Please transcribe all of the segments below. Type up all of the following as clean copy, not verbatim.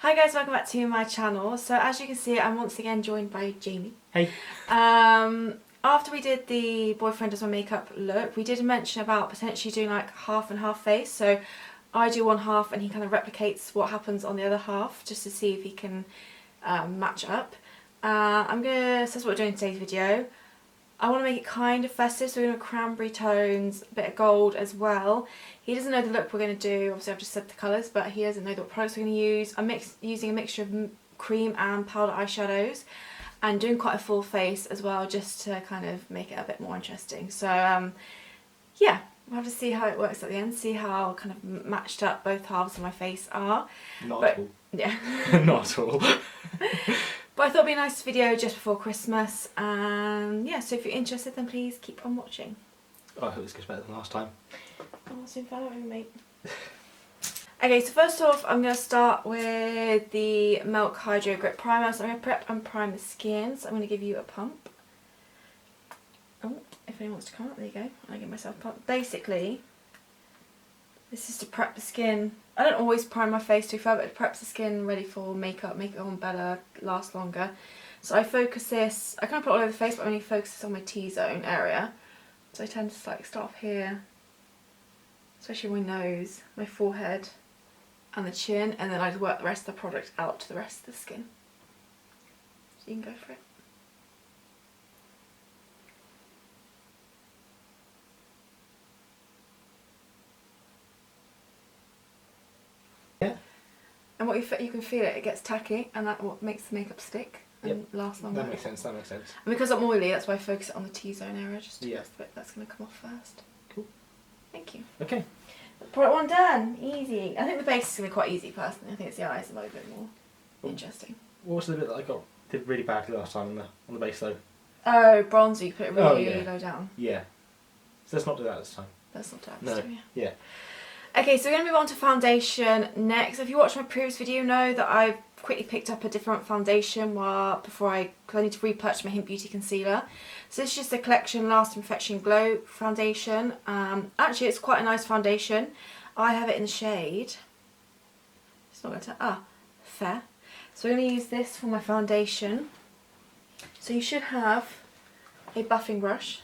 Hi guys, welcome back to my channel. So as you can see, I'm once again joined by Jamie. Hey. After we did the boyfriend does my makeup look, we did mention about potentially doing like half and half face. So I do one half and he kind of replicates what happens on the other half just to see if he can match up. So that's what we're doing in today's video. I want to make it kind of festive, so we're going to cranberry tones, a bit of gold as well. He doesn't know the look we're going to do, obviously I've just said the colours, but he doesn't know what products we're going to use. I'm using a mixture of cream and powder eyeshadows and doing quite a full face as well, just to kind of make it a bit more interesting. So yeah, we'll have to see how it works at the end, see how kind of matched up both halves of my face are. Not at all. Yeah. Not at all. But I thought it'd be a nice video just before Christmas, and yeah, so if you're interested then please keep on watching. Oh, I hope this gets better than last time. Oh, soon follow me, mate. Okay, so first off I'm going to start with the Milk Hydro Grip Primer. So I'm going to prep and prime the skin, so I'm going to give you a pump. Oh, if anyone wants to come up, there you go. I give myself a pump. Basically, this is to prep the skin. I don't always prime my face too far, but it preps the skin ready for makeup, make it on better, last longer. So I focus this, I kind of put it all over the face, but I only focus this on my T-zone area. So I tend to like start off here, especially my nose, my forehead and the chin, and then I just work the rest of the product out to the rest of the skin. So you can go for it. And what you can feel it gets tacky, and that's what makes the makeup stick and last longer. That makes sense, that makes sense. And because I'm oily, that's why I focus it on the T-zone area, just to the bit that's going to come off first. Cool. Thank you. Okay. Product one done. Easy. I think the base is going to be quite easy personally. I think it's the eyes that might be a bit more interesting. What was the bit that I did really badly last time on the base though? Oh, bronzer, you put it really low down. Yeah. So let's not do that this time. That's not that this time, yeah. Okay, so we're going to move on to foundation next. If you watched my previous video, you know that I've quickly picked up a different foundation because I need to repurchase my Hint Beauty concealer. So this is just a collection Last Infection Glow foundation. Actually, it's quite a nice foundation. I have it in the shade. It's not going to fair. So we're going to use this for my foundation. So you should have a buffing brush.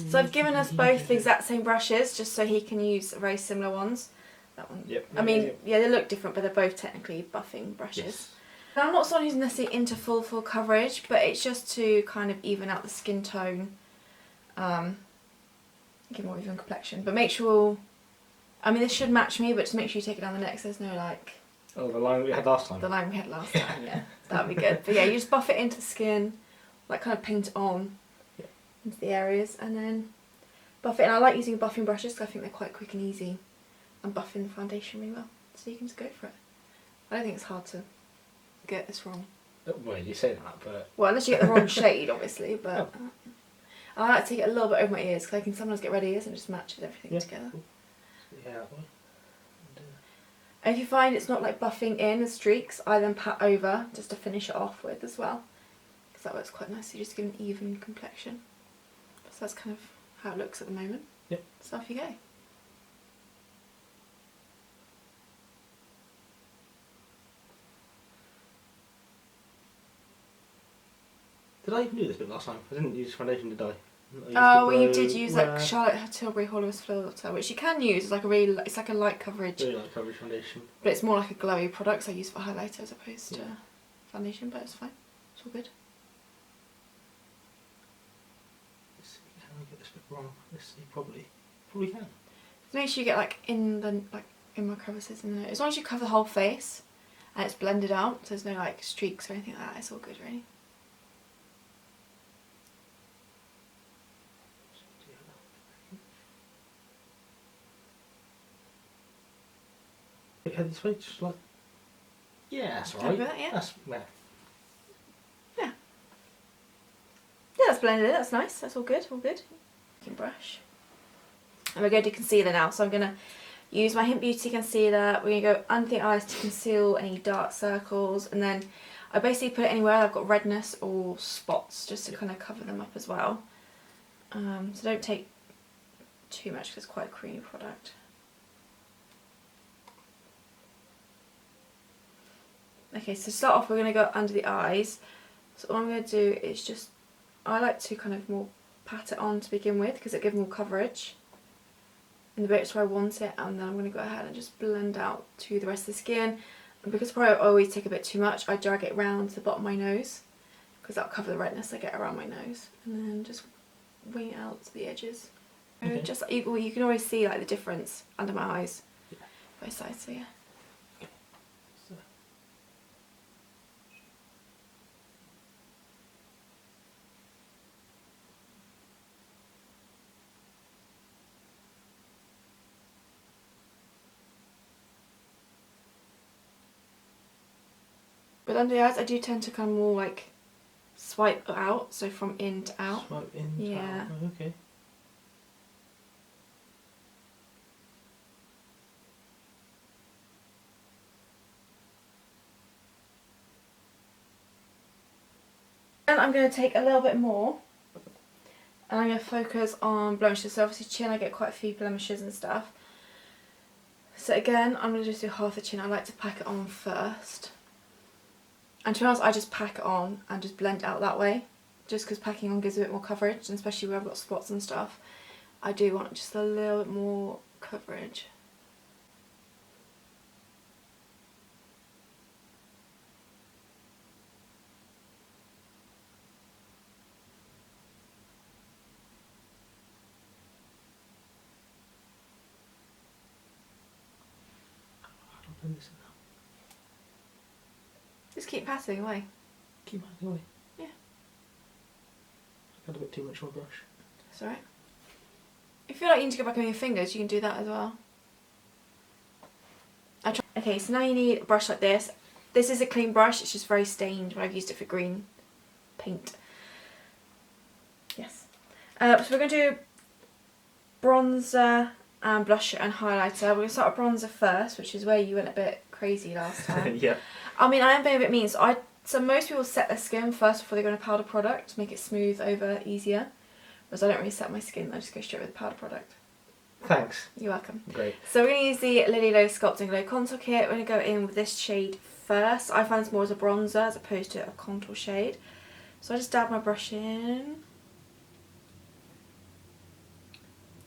So I've given us both the exact same brushes just so he can use very similar ones. That one. Yep. I mean, yeah, they look different, but they're both technically buffing brushes. Yes. Now, I'm not someone who's necessarily into full coverage, but it's just to kind of even out the skin tone, give more even complexion. But make sure, I mean, this should match me, but just make sure you take it down the neck so there's no like. Oh, the line we had last time. The line we had last time, yeah, that'd be good. But yeah, you just buff it into the skin, like kind of paint it on. Into the areas and then buff it, and I like using buffing brushes because I think they're quite quick and easy and buffing the foundation really well, so you can just go for it. I don't think it's hard to get this wrong. Well, you say that, but... Well, unless you get the wrong shade obviously, but I like to take it a little bit over my ears because I can sometimes get red ears and it just matches everything together. Cool. Yeah, that one. And if you find it's not like buffing in the streaks, I then pat over just to finish it off with as well, because that works quite nicely, just to give an even complexion. So that's kind of how it looks at the moment. Yep. So off you go. Did I even do this bit last time? I didn't use foundation, did I? Oh, well, you did use like Charlotte Tilbury Hollows Filter, which you can use as like a really, it's like a light coverage. Really light coverage foundation. But it's more like a glowy product, so I use for highlighter as opposed to foundation, but it's fine. It's all good. Can I get this bit wrong? Let's see, probably can. Make sure you get like in my crevices in the nose. As long as you cover the whole face and it's blended out, so there's no like streaks or anything like that, it's all good really. Head this way, just like... Yeah, that's alright. Yeah. That's, yeah, that's blended, that's nice, that's all good, Brush. And we're going to do concealer now, so I'm going to use my Hint Beauty concealer. We're going to go under the eyes to conceal any dark circles, and then I basically put it anywhere I've got redness or spots just to kind of cover them up as well. So don't take too much because it's quite a creamy product. Okay, so to start off we're going to go under the eyes. So what I'm going to do is just, I like to kind of more pat it on to begin with because it gives more coverage in the bits where I want it, and then I'm going to go ahead and just blend out to the rest of the skin. And because probably I always take a bit too much, I drag it round to the bottom of my nose because that'll cover the redness I get around my nose, and then just wing it out to the edges. Okay. Just you can always see like the difference under my eyes, both sides. So yeah. So. But under the eyes, I do tend to kind of more like swipe out, so from in to out. Swipe in. Yeah. Out. Oh, okay. Then I'm going to take a little bit more, and I'm going to focus on blemishes. So obviously chin, I get quite a few blemishes and stuff. So again, I'm going to just do half the chin. I like to pack it on first. And to be honest, I just pack it on and just blend it out that way. Just because packing on gives a bit more coverage, and especially where I've got spots and stuff. I do want just a little bit more coverage. I'll blend this in now. Just keep patting away. Keep moving away. Yeah. I've got a bit too much on my brush. That's alright. If you feel like you need to go back on your fingers, you can do that as well. Okay, so now you need a brush like this. This is a clean brush, it's just very stained when I've used it for green paint. Yes. So we're going to do bronzer and blusher and highlighter. We're going to start with bronzer first, which is where you went a bit crazy last time. Yeah. I mean, I am being a bit mean, so most people set their skin first before they go on a powder product to make it smooth over easier. Whereas I don't really set my skin, I just go straight with the powder product. Thanks. You're welcome. Great. So we're going to use the Lily Low Sculpting Glow Contour Kit. We're going to go in with this shade first. I find this more as a bronzer as opposed to a contour shade. So I just dab my brush in.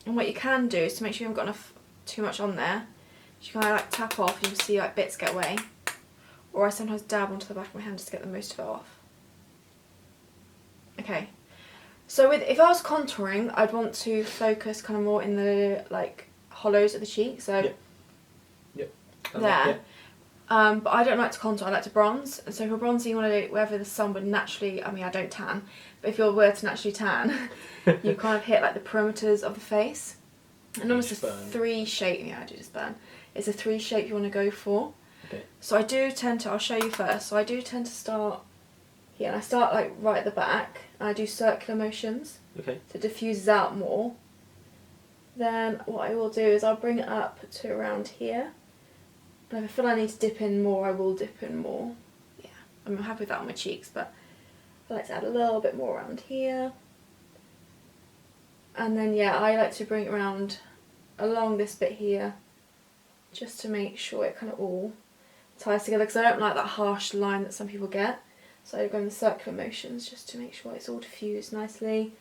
And what you can do is to make sure you haven't got enough too much on there, you can like tap off and you'll see like bits get away. Or I sometimes dab onto the back of my hand just to get the most of it off. Okay. So if I was contouring, I'd want to focus kind of more in the like hollows of the cheek. So Yep. there. Yeah. But I don't like to contour, I like to bronze. And so for bronzing, you want to do it wherever the sun would naturally, I mean I don't tan, but if you were to naturally tan, you kind of hit like the perimeters of the face. And almost a three shape, yeah I do just burn. It's a three shape you want to go for. Okay. So I do tend to, I'll show you first, so I do tend to start here, and I start like right at the back, and I do circular motions. Okay. So it diffuses out more. Then what I will do is I'll bring it up to around here. And if I feel I need to dip in more, I will dip in more. Yeah, I'm happy with that on my cheeks, but I like to add a little bit more around here. And then yeah, I like to bring it around along this bit here, just to make sure it kind of all ties together, because I don't like that harsh line that some people get. So I go in the circular motions just to make sure it's all diffused nicely.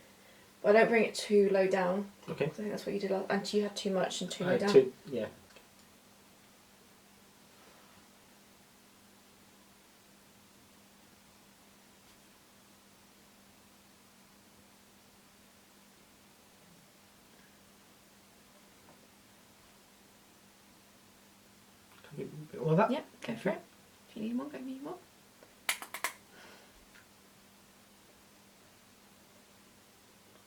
But I don't bring it too low down. Okay. I think that's what you did last, and you had too much and too low I down. yeah. Can we do a bit more of that? Yep, go for it. If you need more, go need more.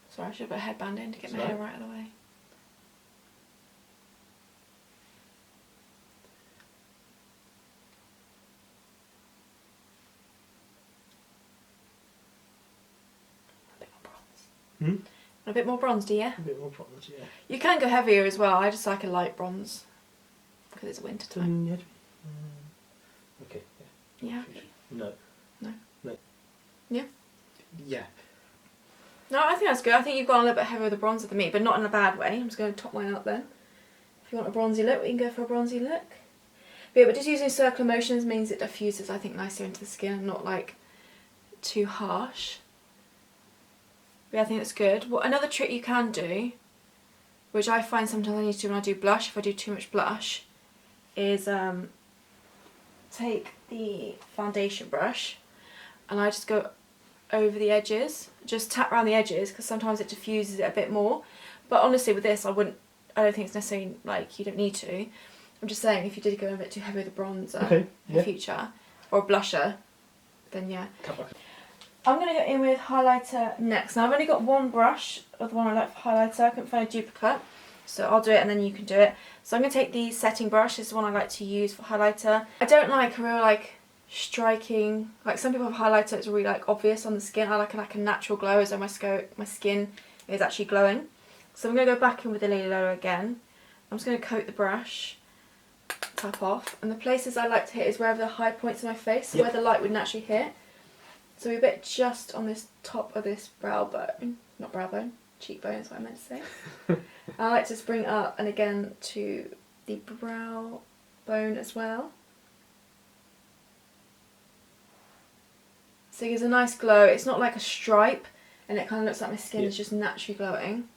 Sorry, I should put a headband in to get my hair right out of the way. A bit more bronze. Hmm? A bit more bronze, do you? A bit more bronze, yeah. You can go heavier as well. I just like a light bronze because it's winter time. Yeah. Okay. Yeah. Yeah. No. No. No. Yeah. Yeah. No, I think that's good. I think you've gone a little bit heavier with the bronzer than me, but not in a bad way. I'm just going to top mine up then. If you want a bronzy look, we can go for a bronzy look. But just using circular motions means it diffuses, I think, nicer into the skin and not like too harsh. But yeah, I think that's good. Well, another trick you can do, which I find sometimes I need to do when I do blush, if I do too much blush, is take the foundation brush and I just go over the edges, just tap around the edges, because sometimes it diffuses it a bit more. But honestly, with this, I don't think it's necessarily like you don't need to. I'm just saying if you did go a bit too heavy with a bronzer in the future, or a blusher, then yeah. I'm going to go in with highlighter next. Now I've only got one brush of the one I like for highlighter. I couldn't find a duplicate, so I'll do it and then you can do it. So I'm going to take the setting brush. This is the one I like to use for highlighter. I don't like a real like striking, like some people have highlighter that's really like obvious on the skin. I like a natural glow, as though my skin is actually glowing. So I'm going to go back in with the Lily Lola again. I'm just going to coat the brush, tap off, and the places I like to hit is wherever the high points of my face, so where the light would naturally hit. So a bit just on this top of this brow bone, not brow bone, cheekbone is what I meant to say. I like to just bring it up and again to the brow bone as well. So it gives a nice glow. It's not like a stripe, and it kind of looks like my skin is just naturally glowing.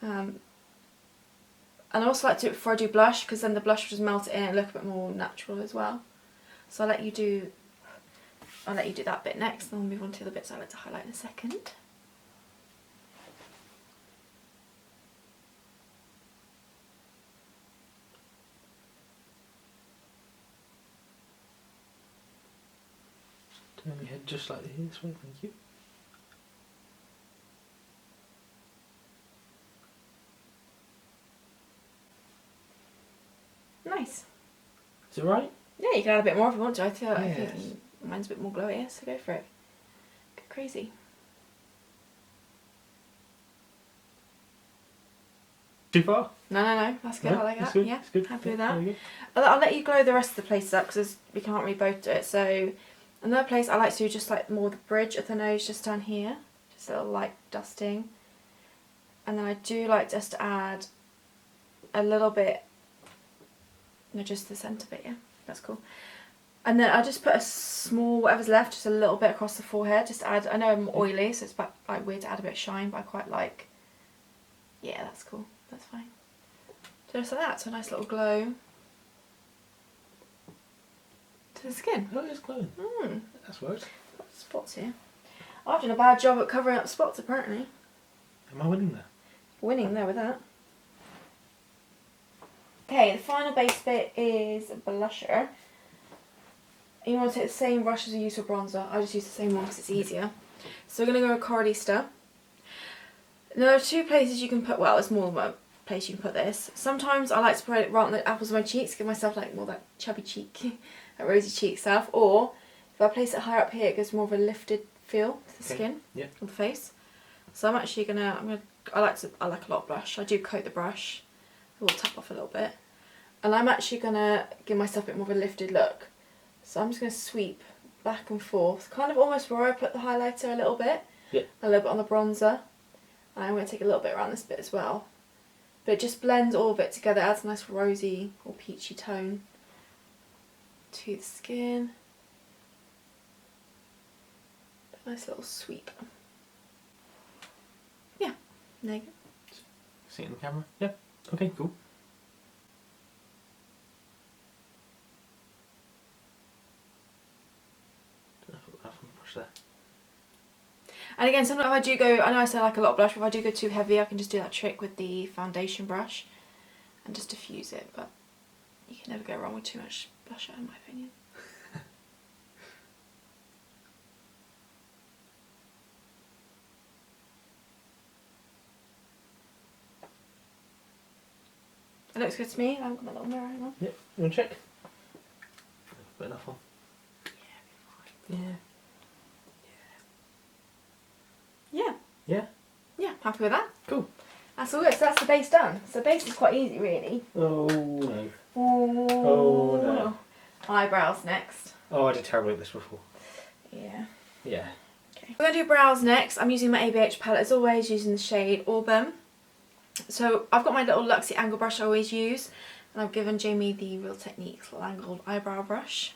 And I also like to do it before I do blush, because then the blush will just melt it in and look a bit more natural as well. So I'll let you do that bit next, and then we'll move on to the bits I like to highlight in a second. Turn your head just slightly here, this way, thank you. Nice. Is it right? Yeah, you can add a bit more if you want to. I think mine's a bit more glowy, so go for it. Go crazy. Too far? No, that's good. No, I like that's that. good. Yeah, That's good. happy with Yeah, that. there you I'll let you glow the rest of the places up, because we can't really both do it. So another place I like to do just like more the bridge of the nose, just down here, just a little light dusting. And then I do like just to add a little bit, no, just the centre bit. Yeah, that's cool. And then I just put a small, whatever's left, just a little bit across the forehead, just to add. I know I'm oily, so it's like weird to add a bit of shine, but I quite like. Yeah, that's cool. That's fine. Just like that, so a nice little glow to the skin. go. Oh, it's glowing. That's worked. Spots here. I've done a bad job at covering up spots, apparently. Am I winning there? Winning there with that. Okay, the final base bit is blusher. You want to take the same brush as you use for bronzer. I just use the same one because it's easier. So we're going to go with Coralista. Now there are two places you can put, well, there's more than one place you can put this. Sometimes I like to put it right on the apples of my cheeks, give myself like more that chubby cheek, that rosy cheek stuff. Or if I place it higher up here, it gives more of a lifted feel to the skin of the face. So I'm actually I like a lot of blush. I do coat the brush. I will tap off a little bit. And I'm actually going to give myself a bit more of a lifted look. So I'm just going to sweep back and forth, kind of almost where I put the highlighter a little bit. A little bit on the bronzer. And I'm going to take a little bit around this bit as well. But it just blends all of it together, adds a nice rosy or peachy tone to the skin. A nice little sweep. Yeah, there you go. See it in the camera? Yeah. Okay, cool. Brush there. And again, sometimes if I do go, I know I say like a lot of blush, but if I do go too heavy, I can just do that trick with the foundation brush and just diffuse it. But you can never go wrong with too much blusher, in my opinion. It looks good to me. I haven't got my little mirror anymore. Yeah, you want to check? Put enough on. Yeah. Yeah. Yeah? Yeah, happy with that. Cool. That's all good. So that's the base done. So the base is quite easy, really. Oh no. Oh no. Eyebrows next. Oh, I did terribly at this before. Yeah. Yeah. Okay. We're going to do brows next. I'm using my ABH palette as always, using the shade Auburn. So I've got my little Luxie angle brush I always use. And I've given Jamie the Real Techniques little angled eyebrow brush.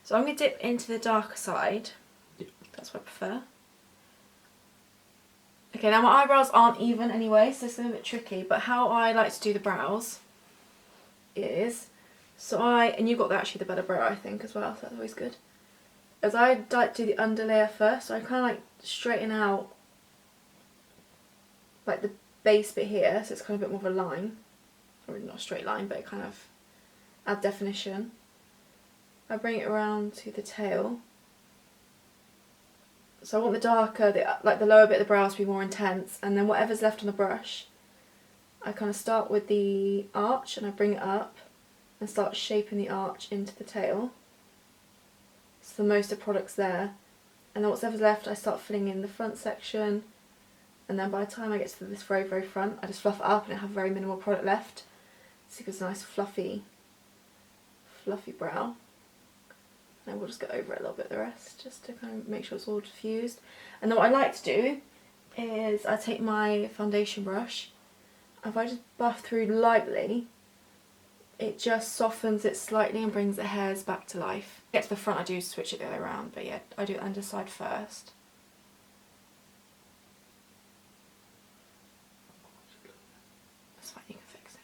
So I'm going to dip into the darker side. Yep. That's what I prefer. Okay, now my eyebrows aren't even anyway, so it's a bit tricky, but how I like to do the brows is, and you've got actually the better brow I think as well, so that's always good. As I like to do the underlayer first, so I kind of like straighten out like the base bit here, so it's kind of a bit more of a line. Probably not a straight line, but it kind of adds definition. I bring it around to the tail. So I want the darker, the lower bit of the brows to be more intense, and then whatever's left on the brush, I kind of start with the arch and I bring it up and start shaping the arch into the tail. So the most of the product's there. And then whatever's left, I start filling in the front section, and then by the time I get to this very, very front, I just fluff it up and I have very minimal product left. So it gives a nice fluffy brow. And we'll just go over it a little bit the rest, just to kind of make sure it's all diffused. And then what I like to do is I take my foundation brush, and if I just buff through lightly, it just softens it slightly and brings the hairs back to life. Get to the front, I do switch it the other way around, but yeah, I do the underside first. That's fine, you can fix it.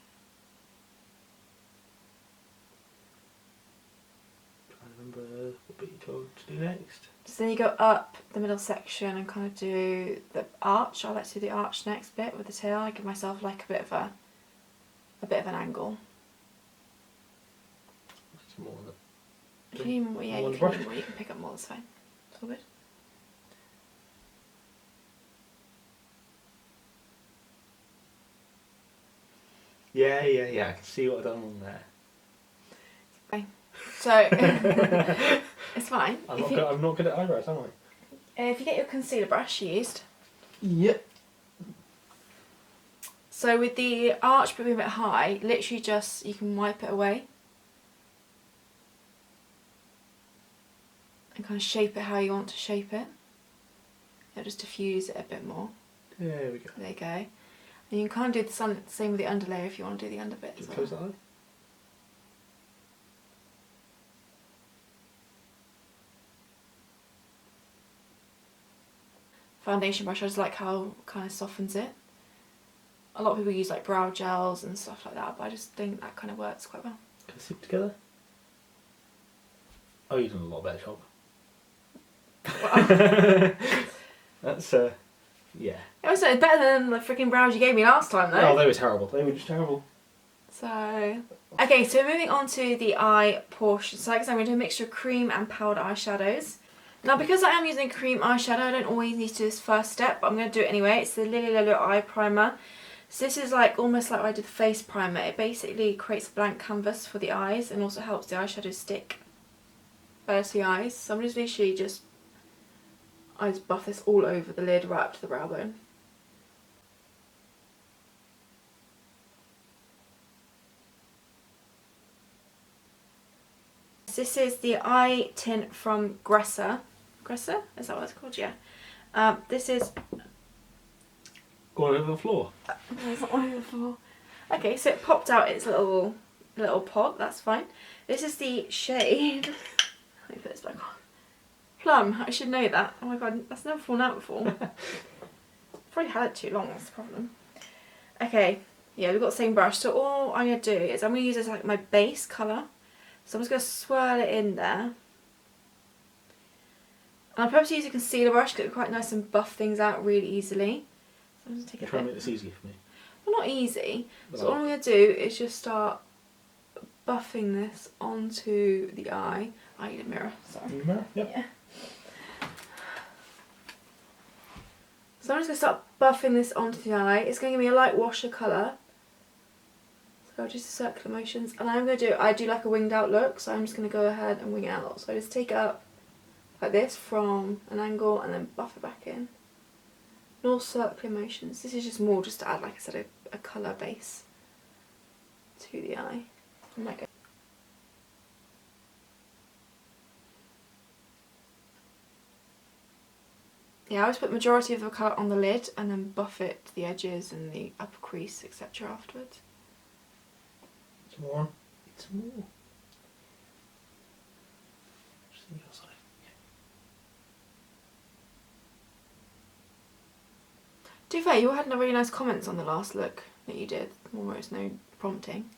Remember what bit you told to do next? So then you go up the middle section and kind of do the arch. I like to do the arch next bit with the tail. I give myself like a bit of an angle. It's more than If you need more, yeah, more you on the can, brush. more, you can pick up more. That's fine. It's all good. Yeah, I can see what I've done on there. Okay. So it's fine. I'm not good at eyebrows, am I? If you get your concealer brush used. Yep. So with the arch being a bit high, literally just, you can wipe it away. And kind of shape it how you want to shape it. It'll just diffuse it a bit more. There we go. There you go. And you can kind of do the same with the underlayer if you want to do the under bit as Just well. close that eye. Foundation brush, I just like how it kind of softens it. A lot of people use like brow gels and stuff like that, but I just think that kind of works quite well. Can I stick together? Oh, you've done a lot better job. That's yeah. It was better than the freaking brows you gave me last time though. Oh, they were terrible. They were just terrible. So, okay, so moving on to the eye portion. So like I said, I'm going to do a mixture of cream and powder eyeshadows. Now because I am using cream eyeshadow, I don't always need to do this first step, but I'm going to do it anyway. It's the Lily Lulu Eye Primer. So this is like almost like I did the face primer. It basically creates a blank canvas for the eyes and also helps the eyeshadow stick to the eyes. So I'm just literally I just buff this all over the lid right up to the brow bone. This is the eye tint from Gresser. Gresser? Is that what it's called? Yeah. This is... Going over the floor. It's not on the floor. Okay, so it popped out its little pot. That's fine. This is the shade... Let me put this back on. Plum. I should know that. Oh my god, that's never fallen out before. Probably had it too long, that's the problem. Okay, yeah, we've got the same brush. So all I'm going to do is I'm going to use this like my base colour. So I'm just going to swirl it in there. And I'll probably use a concealer brush because it's quite nice and buff things out really easily. So I'm just take a Try and bit. make this easy for me. Well, not easy. But So all I'm going to do is just start buffing this onto the eye. I need a mirror, sorry. Yep. Yeah. So I'm just going to start buffing this onto the eye. It's going to give me a light washer colour. So just circular motions. And I'm going to I do like a winged out look, so I'm just going to go ahead and wing it out. So I just take it up like this from an angle and then buff it back in. And all circular motions. This is just more just to add, like I said, a colour base to the eye. I might go. Yeah, I always put the majority of the colour on the lid and then buff it to the edges and the upper crease, etc. afterwards. So some more on. Need some more. Just the other side. To be fair, you had no really nice comments on the last look that you did, almost no prompting.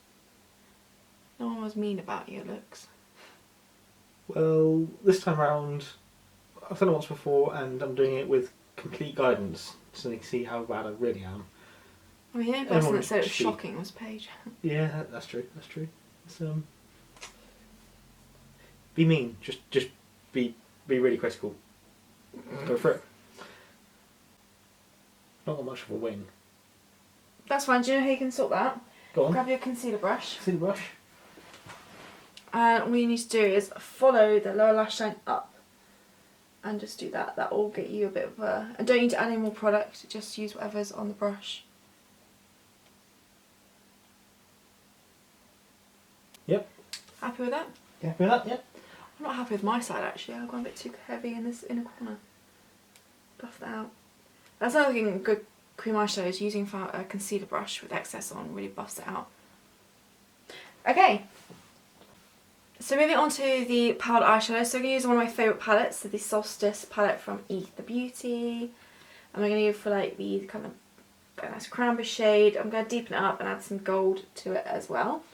No one was mean about your looks. Well, this time round, I've done it once before and I'm doing it with complete guidance so they can see how bad I really am. I mean, the only person that said it was shocking was Paige. Yeah, that's true, that's true. It's, be mean, just be really critical. Go for it. Not got much of a wing. That's fine, do you know how you can sort that? Go on. Grab your concealer brush. See the brush? And all you need to do is follow the lower lash line up. And just do that. That will get you a bit of a... And don't need to add any more product, just use whatever's on the brush. Yep. Happy with that? You happy with that? Yep. I'm not happy with my side actually, I've gone a bit too heavy in this inner corner. Buff that out. That's another thing good cream eyeshadow is using a concealer brush with excess on, really buffs it out. Okay. So moving on to the powder eyeshadow, so I'm going to use one of my favourite palettes, so the Solstice palette from Ether Beauty. And I'm going to go for like the kind of a nice cranberry shade. I'm going to deepen it up and add some gold to it as well.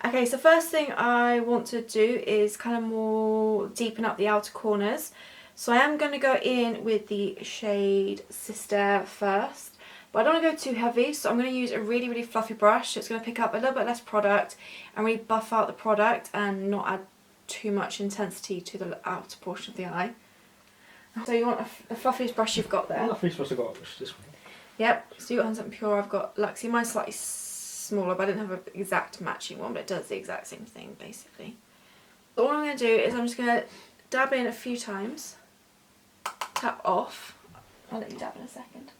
Okay, so first thing I want to do is kind of more deepen up the outer corners. So I am going to go in with the shade Sister first. But I don't want to go too heavy, so I'm going to use a really, really fluffy brush. It's going to pick up a little bit less product and really buff out the product and not add too much intensity to the outer portion of the eye. So you want the fluffiest brush you've got there. The fluffiest brush I've got is this one. Yep, so you've got something pure. I've got Luxie. Mine's slightly smaller, but I didn't have an exact matching one, but it does the exact same thing, basically. So all I'm going to do is I'm just going to dab in a few times. Tap off. I'll let you dab in a second.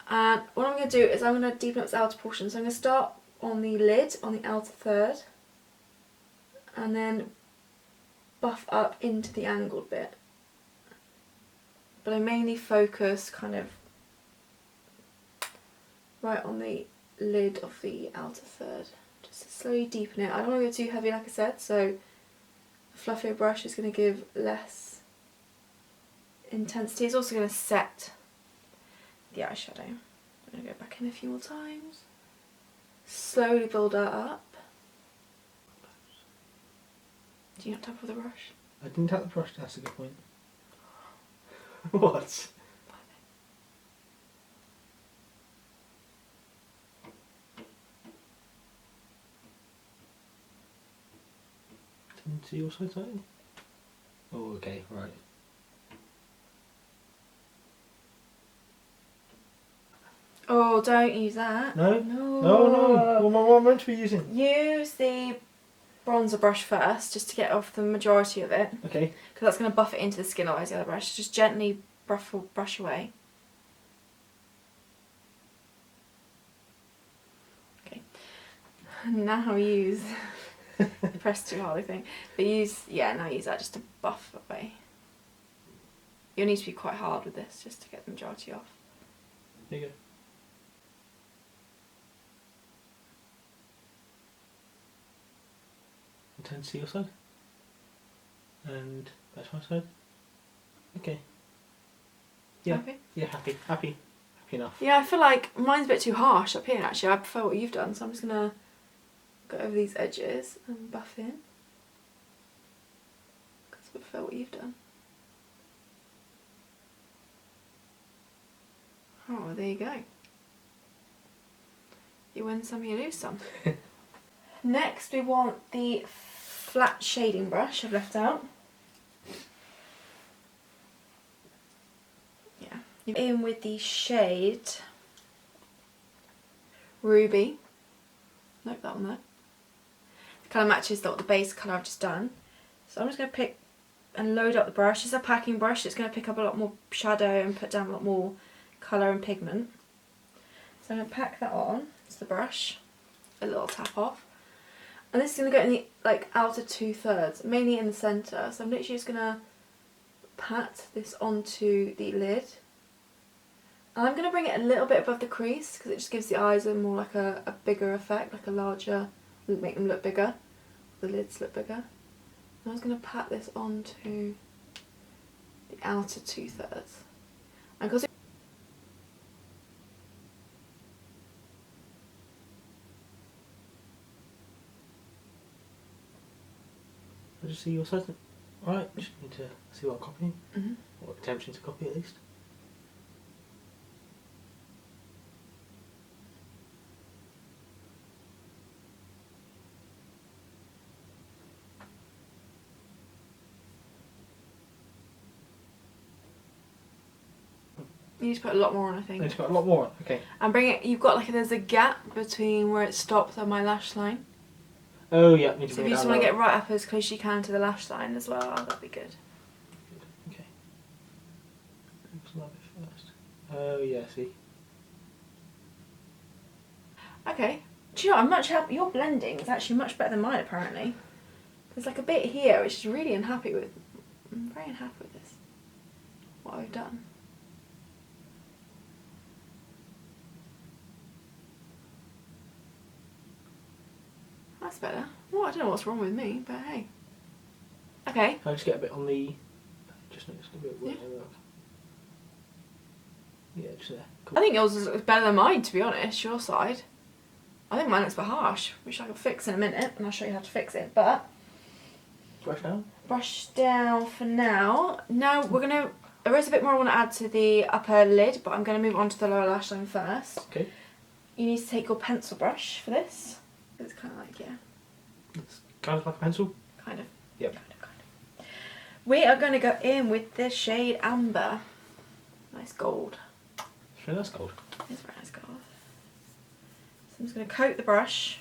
And what I'm going to do is I'm going to deepen up the outer portion. So I'm going to start on the lid, on the outer third, and then buff up into the angled bit. But I mainly focus kind of right on the lid of the outer third. Just to slowly deepen it. I don't want to go too heavy like I said, so a fluffier brush is going to give less intensity. It's also going to set the eyeshadow. I'm going to go back in a few more times. Slowly build that up. Do you not tap with the brush? I didn't tap the brush, that's a good point. What? Didn't see your side side? Oh, okay, right. Oh, don't use that. No? No. No. What am I meant to be using? Use the bronzer brush first, just to get off the majority of it. Okay. Because that's going to buff it into the skin, otherwise the other brush. Just gently brush away. Okay. Now use... press too hard, I think. But now use that just to buff away. You'll need to be quite hard with this, just to get the majority off. There you go. Turn to your side. And back to my side. Okay. Yeah. Happy? Yeah, happy. Happy enough. Yeah, I feel like mine's a bit too harsh up here actually. I prefer what you've done, so I'm just going to go over these edges and buff in. Because I prefer what you've done. Oh, there you go. You win some, you lose some. Next we want the flat shading brush I've left out. Yeah. In with the shade Ruby. Nope, that one there. The colour matches the base colour I've just done. So I'm just going to pick and load up the brush. It's a packing brush, it's going to pick up a lot more shadow and put down a lot more colour and pigment. So I'm going to pack that on to the brush, a little tap off. And this is going to go in the outer 2/3, mainly in the centre. So I'm literally just going to pat this onto the lid And I'm going to bring it a little bit above the crease because it just gives the eyes a more like a bigger effect, like a larger, make them look bigger, the lids look bigger. And I was going to pat this onto the outer 2/3. And because I just see your size. Alright, just need to see what I'm copying. Mhm. Or attempting to copy at least. you need to put a lot more on, I I think. need to put a lot more on. Okay. And bring it, you've got like, there's a gap between where it stops on my lash line. Oh yeah, need to So if bring you it just down want to lower. get right up as close as you can to the lash line as well, that'd be good. Okay. Looks like it first. Oh yeah, see. Okay. Do you know, I'm much happy. Your blending is actually much better than mine, apparently. There's like a bit here which is really unhappy with. I'm very unhappy with this. What I've done. That's better. Well, I don't know what's wrong with me, but hey. Okay. I'll just get a bit on the. Just noticed a bit. Yeah. Yeah, just there. Cool. I think yours is better than mine, to be honest, your side. I think mine looks a bit harsh, which I can fix in a minute, and I'll show you how to fix it, but Brush down. brush down for now. Now we're going to, there is a bit more I want to add to the upper lid, but I'm going to move on to the lower lash line first. Okay. You need to take your pencil brush for this. It's kind of like, yeah, It's kind of like a pencil. kind of. Yep. Kind of. We are going to go in with the shade Amber. Nice gold. It's really nice gold. It's very nice gold. So I'm just going to coat the brush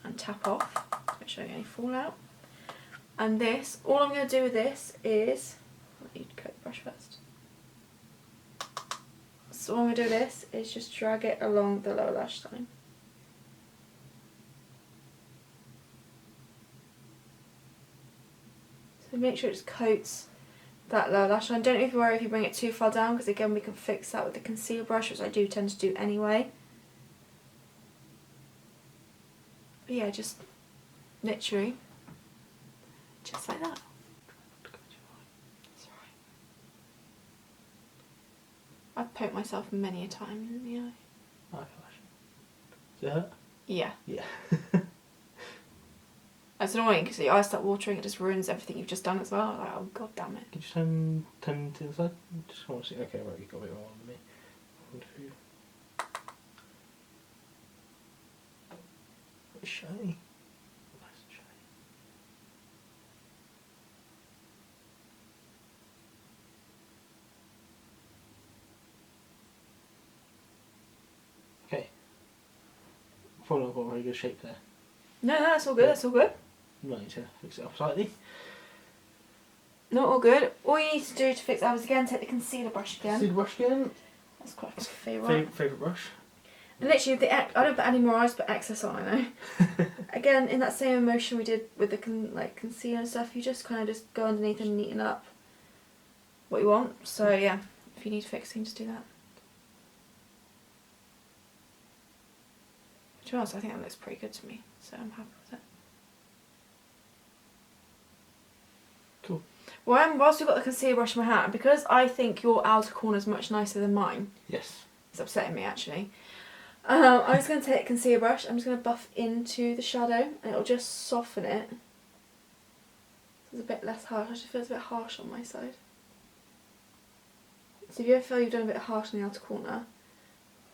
and tap off to make sure you any fallout. And this, all I'm going to do with this is, I'll let you coat the brush first. So all I'm going to do with this is just drag it along the lower lash line. So make sure it just coats that lower lash line. Don't even worry if you bring it too far down, because again we can fix that with the concealer brush, which I do tend to do anyway. But yeah, just literally, just like that. That's right. I've poked myself many a time in the eye. I flash. Does it hurt? Yeah. Yeah. It's annoying because your eyes start watering, it just ruins everything you've just done as well. Like, oh god damn it. Can you turn to the side? Just want to see. Okay, right, you got a bit more on me. 1, 2. It's shiny. Nice and shiny. Okay. Probably not got a very good shape there. No, that's all good, that's all good. Might need to fix it up slightly. Not all good. All you need to do to fix that is again take the concealer brush again. See the brush again. That's quite a favourite. Favourite brush. And literally, I don't put any more eyes, but excess on, I know. Again, in that same motion we did with the concealer and stuff, you just kind of just go underneath and neaten up what you want. So yeah, if you need fixing, just do that. To be honest, I think that looks pretty good to me, so I'm happy with it. Cool. Well, whilst we've got the concealer brush in my hand, because I think your outer corner is much nicer than mine, Yes. it's upsetting me actually. I'm just going to take a concealer brush, I'm just going to buff into the shadow and it'll just soften it. So it's a bit less harsh, it actually feels a bit harsh on my side. So if you ever feel you've done a bit harsh on the outer corner,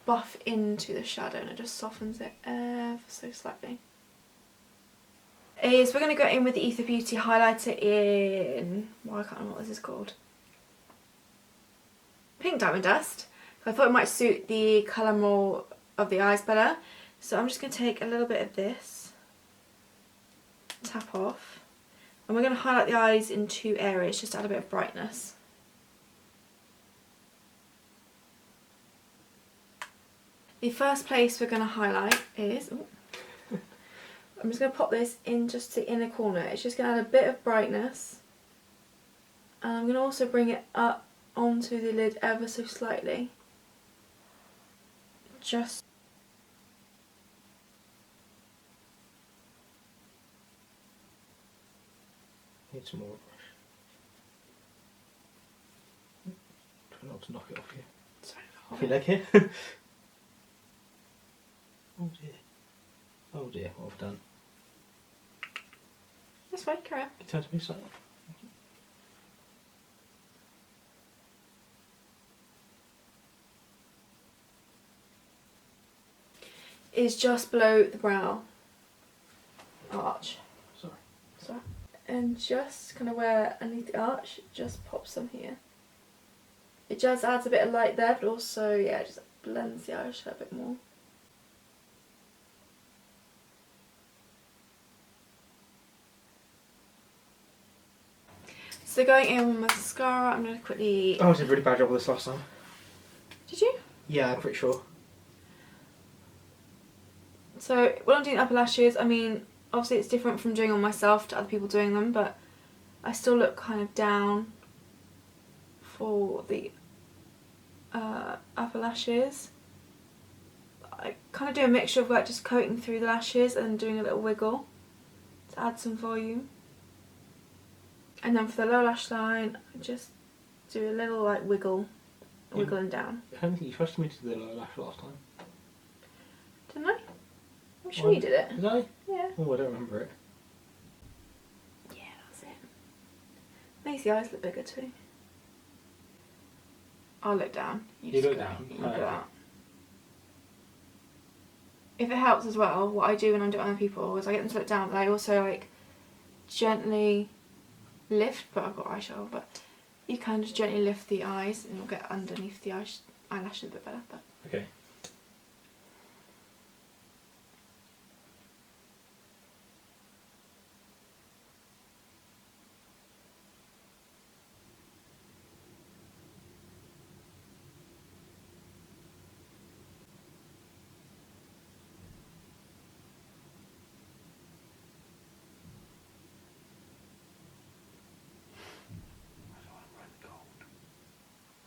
buff into the shadow and it just softens it ever so slightly. We're going to go in with the Ether Beauty highlighter in, well I can't remember what this is called. Pink Diamond Dust. I thought it might suit the colour more of the eyes better. So I'm just going to take a little bit of this, tap off, and we're going to highlight the eyes in 2 areas just to add a bit of brightness. The first place we're going to highlight is, I'm just going to pop this in just the inner corner. It's just going to add a bit of brightness. And I'm going to also bring it up onto the lid ever so slightly. Just need some more brush. Try not to knock it off you. sorry, Off your leg here. Oh dear. Oh dear, what have I done? That's fine, carry on. Turn to me slightly. Is just below the brow arch. Sorry. So, and just kind of where underneath the arch, just pop some here. It just adds a bit of light there, but also, yeah, just blends the eyeshadow a bit more. So going in with mascara, I'm going to quickly... Oh, I did a really bad job of this last time. Did you? Yeah, I'm pretty sure. So when I'm doing upper lashes, I mean, obviously it's different from doing on myself to other people doing them, but I still look kind of down for the upper lashes. I kind of do a mixture of like just coating through the lashes and doing a little wiggle to add some volume. And then for the lower lash line, I just do a little like wiggling down. I don't think you trusted me to do the lower lash last time. Didn't I? I'm sure you did it. Did I? Yeah. Oh, I don't remember it. Yeah, that's it. Makes the eyes look bigger too. I'll look down. You just look go- down? You look Okay. out. If it helps as well, what I do when I'm doing other people is I get them to look down, but I also like gently lift, but I've got eyeshadow, but you kind of gently lift the eyes and you'll get underneath the eyelashes a bit better. But Okay.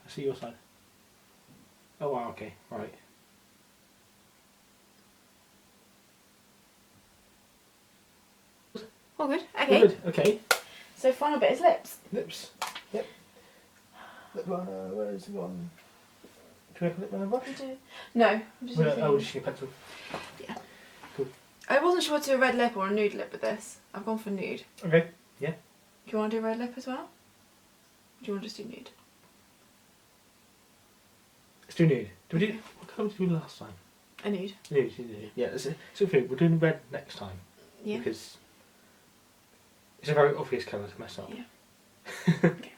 I see your side. Oh wow, okay, right. all good. Okay. Good, okay. So final bit is lips. Lips. Yep. Lip liner, where's the one? Do we have a lip liner brush? No, I'm just using... Oh, just your pencil. Yeah. Cool. I wasn't sure to do a red lip or a nude lip with this. I've gone for nude. Okay, yeah. Do you want to do a red lip as well? Or do you want to just do nude? Let's do nude. Do we do, what colour did we do last time? A nude. Nude. Yeah, so we're doing red next time. Yeah. Because it's a very obvious colour to mess up. Yeah. Okay.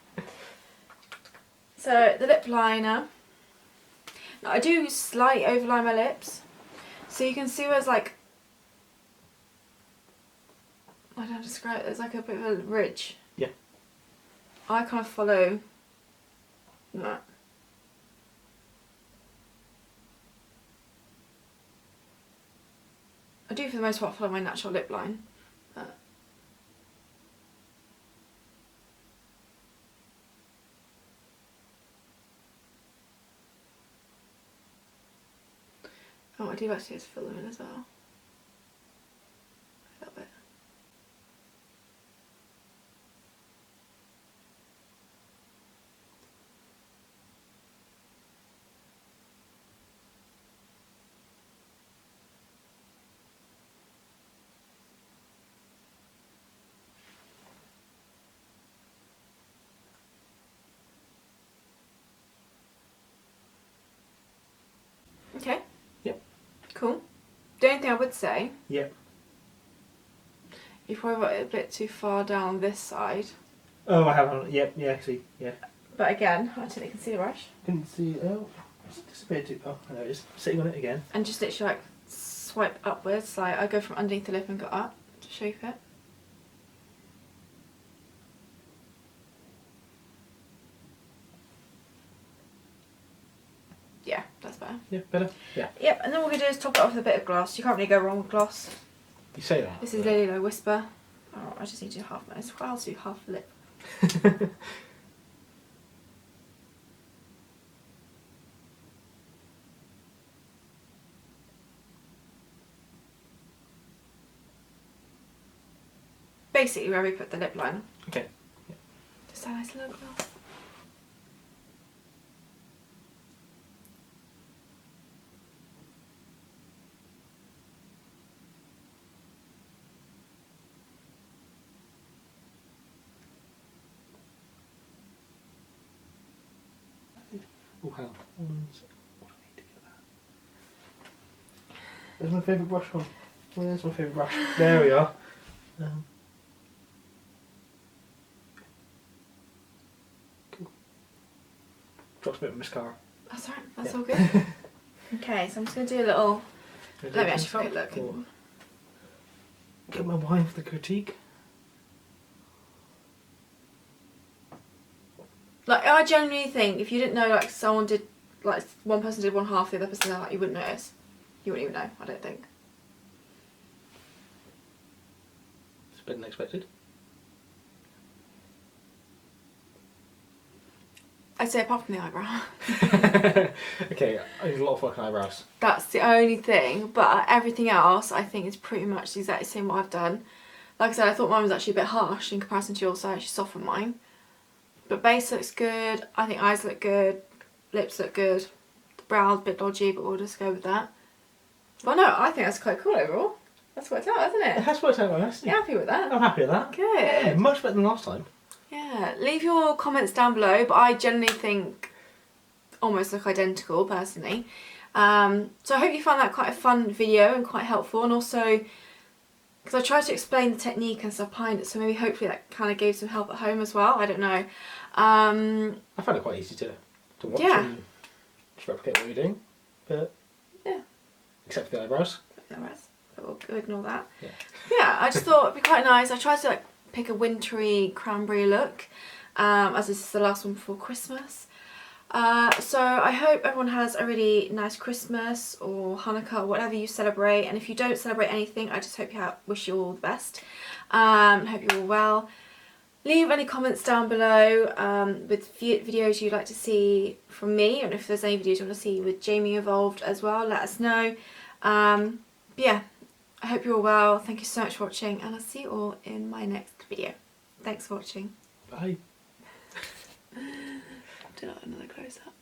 So the lip liner. Now I do slightly overline my lips, so you can see where it's like, I don't know how to describe it. There's like a bit of a ridge. Yeah. I kind of follow that. I do for the most part follow my natural lip line. But oh, I do actually just fill them in as well. A little bit. Okay. Yep. Cool. The only thing I would say, Yep. you probably got it a bit too far down this side. Oh, I haven't. Yep, yeah, see, yeah. But again, I don't think concealer brush. Couldn't see. Oh, it's disappeared too. Oh, I know, it's sitting on it again. And just literally like swipe upwards, like I go from underneath the lip and go up to shape it. Yeah, that's better. Yeah, better? Yeah. Yep, and then what we're going to do is top it off with a bit of gloss. You can't really go wrong with gloss. You say that. This is Lily Low Whisper. Oh, I just need to do half my nose. I'll do half the lip. basically where we put the lip liner. Okay. Just a nice little gloss. Oh, hang on. What do I need to get that? Where's my favourite brush one? Where's my favourite brush? There we are. Cool. Drops a bit of mascara. That's alright, that's all good. Okay, so I'm just going to do a little... Let me actually look. Get my wine for the critique. Like, I genuinely think if you didn't know, like, someone did, like, one person did one half, the other person did that, you wouldn't notice. You wouldn't even know, I don't think. It's better than expected. I'd say apart from the eyebrow. Okay, I need a lot of fucking eyebrows. That's the only thing, but everything else I think is pretty much the exact same what I've done. Like I said, I thought mine was actually a bit harsh in comparison to yours, so I actually softened mine. But base looks good, I think eyes look good, lips look good, the brow's a bit dodgy, but we'll just go with that. But no, I think that's quite cool overall. That's worked out, hasn't it? It has worked out quite nicely. You happy with that? I'm happy with that. Good. Yeah, much better than last time. Yeah, leave your comments down below, but I generally think almost look identical personally. So I hope you found that quite a fun video and quite helpful, and also because I tried to explain the technique and stuff behind it, so maybe hopefully that kind of gave some help at home as well. I don't know. I found it quite easy to watch and just replicate what you're doing, but yeah, except for the eyebrows. But we'll ignore that. Yeah. Yeah, I just thought it'd be quite nice. I tried to like pick a wintry cranberry look, as this is the last one before Christmas. So I hope everyone has a really nice Christmas or Hanukkah or whatever you celebrate, and if you don't celebrate anything, I just hope wish you all the best. Hope you're all well. Leave any comments down below with videos you'd like to see from me, and if there's any videos you want to see with Jamie involved as well, let us know. But yeah, I hope you're all well. Thank you so much for watching, and I'll see you all in my next video. Thanks for watching. Bye. Do another close up.